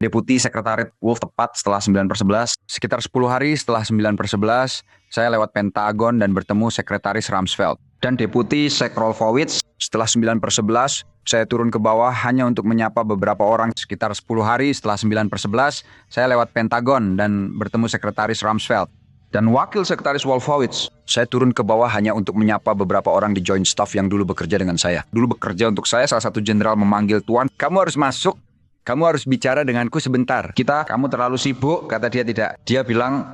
Deputi Sekretariat Wolf tepat setelah 9/11. Sekitar 10 hari setelah 9/11, saya lewat Pentagon dan bertemu Sekretaris Rumsfeld. Dan Deputi Sek Wolfowitz setelah 9/11, saya turun ke bawah hanya untuk menyapa beberapa orang. Sekitar 10 hari setelah 9/11, saya lewat Pentagon dan bertemu Sekretaris Rumsfeld. Dan Wakil Sekretaris Wolfowitz, saya turun ke bawah hanya untuk menyapa beberapa orang di Joint Staff yang dulu bekerja dengan saya. Dulu bekerja untuk saya, salah satu jenderal memanggil Tuan, "Kamu harus masuk. Kamu harus bicara denganku sebentar." Kamu terlalu sibuk, kata dia tidak. Dia bilang,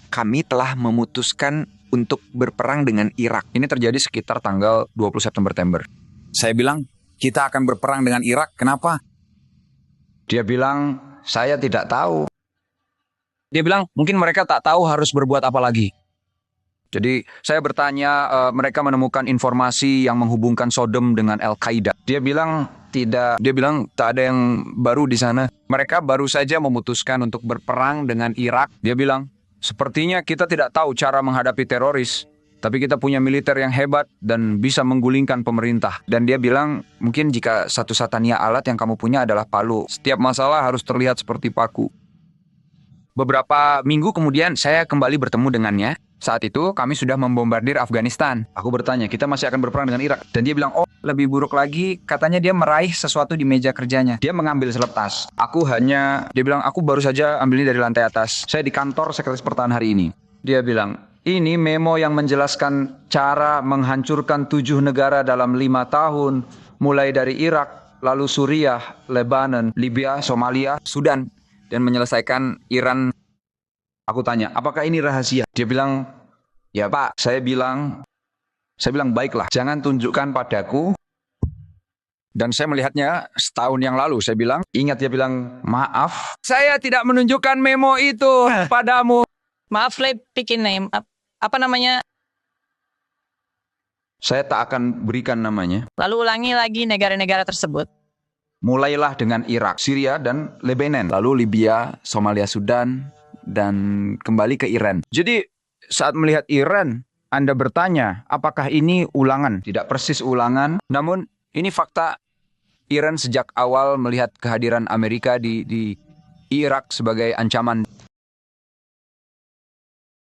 "Kami telah memutuskan untuk berperang dengan Irak." Ini terjadi sekitar tanggal 20 September. Saya bilang, "Kita akan berperang dengan Irak, kenapa?" Dia bilang, "Saya tidak tahu." Dia bilang, "Mungkin mereka tak tahu harus berbuat apa lagi." Jadi saya bertanya, mereka menemukan informasi yang menghubungkan Sodom dengan Al-Qaeda. Dia bilang, tidak. Dia bilang, tak ada yang baru di sana. Mereka baru saja memutuskan untuk berperang dengan Irak. Dia bilang, "Sepertinya kita tidak tahu cara menghadapi teroris, tapi kita punya militer yang hebat dan bisa menggulingkan pemerintah." Dan dia bilang, "Mungkin jika satu-satunya alat yang kamu punya adalah palu. Setiap masalah harus terlihat seperti paku." Beberapa minggu kemudian saya kembali bertemu dengannya. Saat itu kami sudah membombardir Afghanistan. Aku bertanya, "Kita masih akan berperang dengan Irak?" Dan dia bilang, "Oh, lebih buruk lagi." Katanya dia meraih sesuatu di meja kerjanya. Dia mengambil selepas. Dia bilang, "Aku baru saja ambil ini dari lantai atas. Saya di kantor Sekretaris Pertahanan hari ini." Dia bilang, "Ini memo yang menjelaskan cara menghancurkan 7 negara dalam 5 tahun. Mulai dari Irak, lalu Suriah, Lebanon, Libya, Somalia, Sudan. Dan menyelesaikan Iran." Aku tanya, "Apakah ini rahasia?" Dia bilang, "Ya Pak." Saya bilang, "Baiklah, jangan tunjukkan padaku." Dan saya melihatnya setahun yang lalu. Saya bilang, "Ingat," dia bilang, "Maaf, saya tidak menunjukkan memo itu padamu." Maaf, Le, bikin name. Apa namanya? Saya tak akan berikan namanya. Lalu ulangi lagi negara-negara tersebut. Mulailah dengan Irak, Syria, dan Lebanon. Lalu Libya, Somalia, Sudan, dan kembali ke Iran. Jadi saat melihat Iran, Anda bertanya, apakah ini ulangan? Tidak persis ulangan, namun ini fakta. Iran sejak awal melihat kehadiran Amerika di Irak sebagai ancaman.